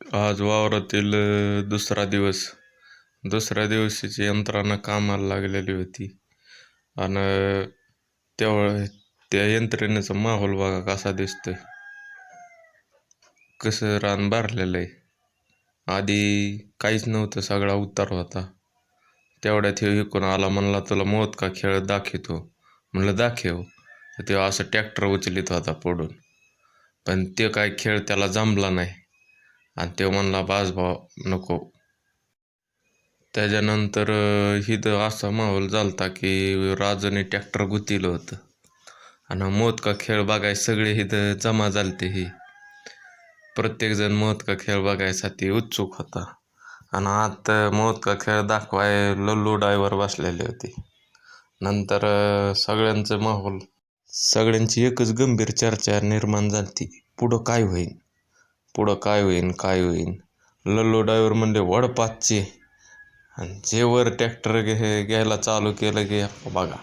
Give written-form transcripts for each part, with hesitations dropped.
आज वावरातील दुसरा दिवस. दुसऱ्या दिवशीची यंत्रणा कामाला लागलेली होती. आणि तेव्हा त्या यंत्रणेचा माहोल बघा कसा दिसतोय, कसं रान भरलेलं आहे. आधी काहीच नव्हतं, सगळा उतार होता. तेवढ्यात हे इकून आला, म्हणला तुला मोत का खेळ दाखवतो. म्हणलं दाखव. तर तेव्हा असं ट्रॅक्टर उचलित होता पुढून. पण ते काय खेळ त्याला जमला नाही, आणि तो म्हणला बास भाव नको. त्याच्यानंतर इथं असा माहोल झालता की राजूने ट्रॅक्टर गुतीलं होतं, आणि मोत का खेळ बघाय सगळे इथं जमा झालते. प्रत्येकजण मोत का खेळ बघायसाठी उत्सुक होता. आणि आत मोत का खेळ दाखवाय लल्लू ड्रायव्हर बसलेले होते. नंतर सगळ्यांचं माहोल, सगळ्यांची एकच गंभीर चर्चा निर्माण झाली, पुढं काय होईन, पुढं काय होईन, काय होईन. लल्लू ड्रायव्हर म्हणले वड पाचचे, आणि जे वर ट्रॅक्टर घ्यायला चालू केलं की बघा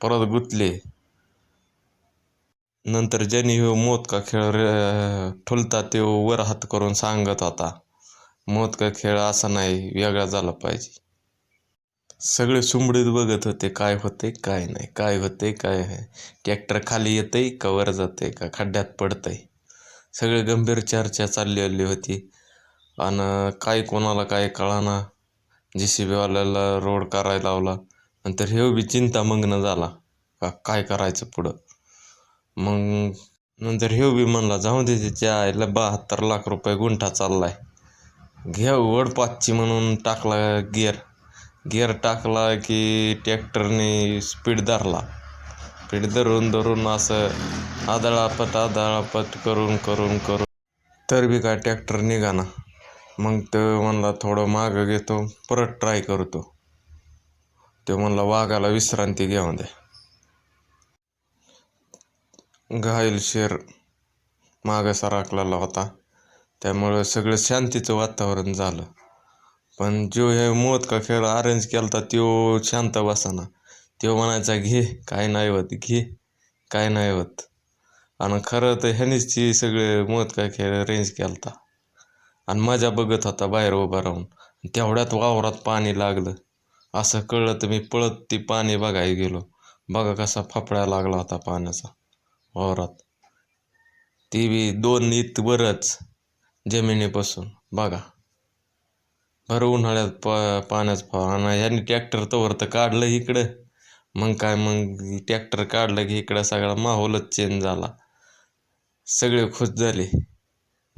परत गुतले. नंतर ज्यांनी हो मोत का खेळ ठुलता ते वर हात करून सांगत होता, मोत का खेळ असा नाही, वेगळा झाला पाहिजे. सगळे सुंबडीत बघत होते काय होते काय नाही, काय होते काय आहे, ट्रॅक्टर खाली येतंय का वर जाते का खड्ड्यात पडतंय. सगळे गंभीर चर्चा चाललेली होती. आणि काय कोणाला काय कळाना. JCB वाल्याला रोड करायला लावला. नंतर हे बी चिंतामग्न झाला का काय करायचं पुढं. मग नंतर हे बी म्हणला जाऊ दे, त्याच्या आईला 72 लाख रुपये गुंठा चाललाय, घ्या वड पाचची म्हणून टाकला गिअर टाकला की ट्रॅक्टरने स्पीड धरला. स्पीड धरून असं आदळापट करून करून करून तर बी काय ट्रॅक्टर निघाना. मग तो म्हणला थोडं मागं घेतो, परत ट्राय करतो. तो म्हणला वाघाला विश्रांती घेऊन द्या. घायल शेर मागं सरकलेला होता, त्यामुळं सगळं शांतीचं वातावरण झालं. पण जो हे मोत का खेळ अरेंज केलता तो शांत बसाना. तो म्हणायचा घे काय नाही होत, घे काय नाही होत. आणि खरं तर ह्यानेच ती सगळे मोत का खेळ अरेंज केलता, आणि मजा बघत होता बाहेर उभा राहून. तेवढ्यात वावरात पाणी लागलं. असं कळलं तर मी पळत ती पाणी बघायला गेलो. बघा कसा फफड्या लागला होता पाण्याचा वावरात. ती बी 2 इंच वरच जमिनीपासून बघा. भर उन्हाळ्यात पाण्याचं फवारा. आणि ह्यांनी ट्रॅक्टर तवर तर काढलं इकडं. मग काय, मग ट्रॅक्टर काढलं की इकडं सगळा माहोलच चेंज झाला. सगळे खुश झाले,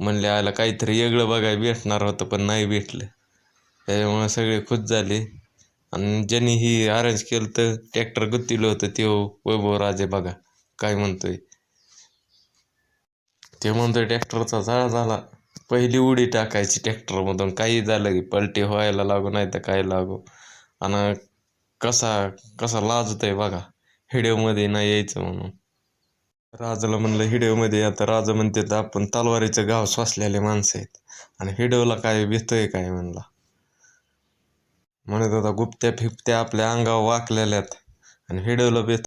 म्हणले आयला काहीतरी वेगळं बघायला भेटणार होतं, पण नाही भेटलं. त्याच्यामुळे सगळे खुश झाले. आणि ज्यांनी ही अरेंज केलं तर ट्रॅक्टर गुतीलं होतं ते वैभव राजे बघा काय म्हणतोय. ते म्हणतोय ट्रॅक्टरचा जाळ झाला, पहिली उडी टाकायची ट्रॅक्टरमधून, काही झालं की पलटी व्हायला लागू नाही तर काय लागू. आणि कसा कसा लाजतोय बघा, व्हिडिओमध्ये नाही यायचं म्हणून. राजाला म्हणलं व्हिडिओमध्ये आता. राजा म्हणते तर आपण तलवारीचं गाव सोसलेले माणसं आहेत, आणि व्हिडिओला काय भीतोय काय म्हणला. म्हणत होता गुप्त्या फिपत्या आपल्या अंगावर वाकलेल्यात आणि व्हिडिओला भीत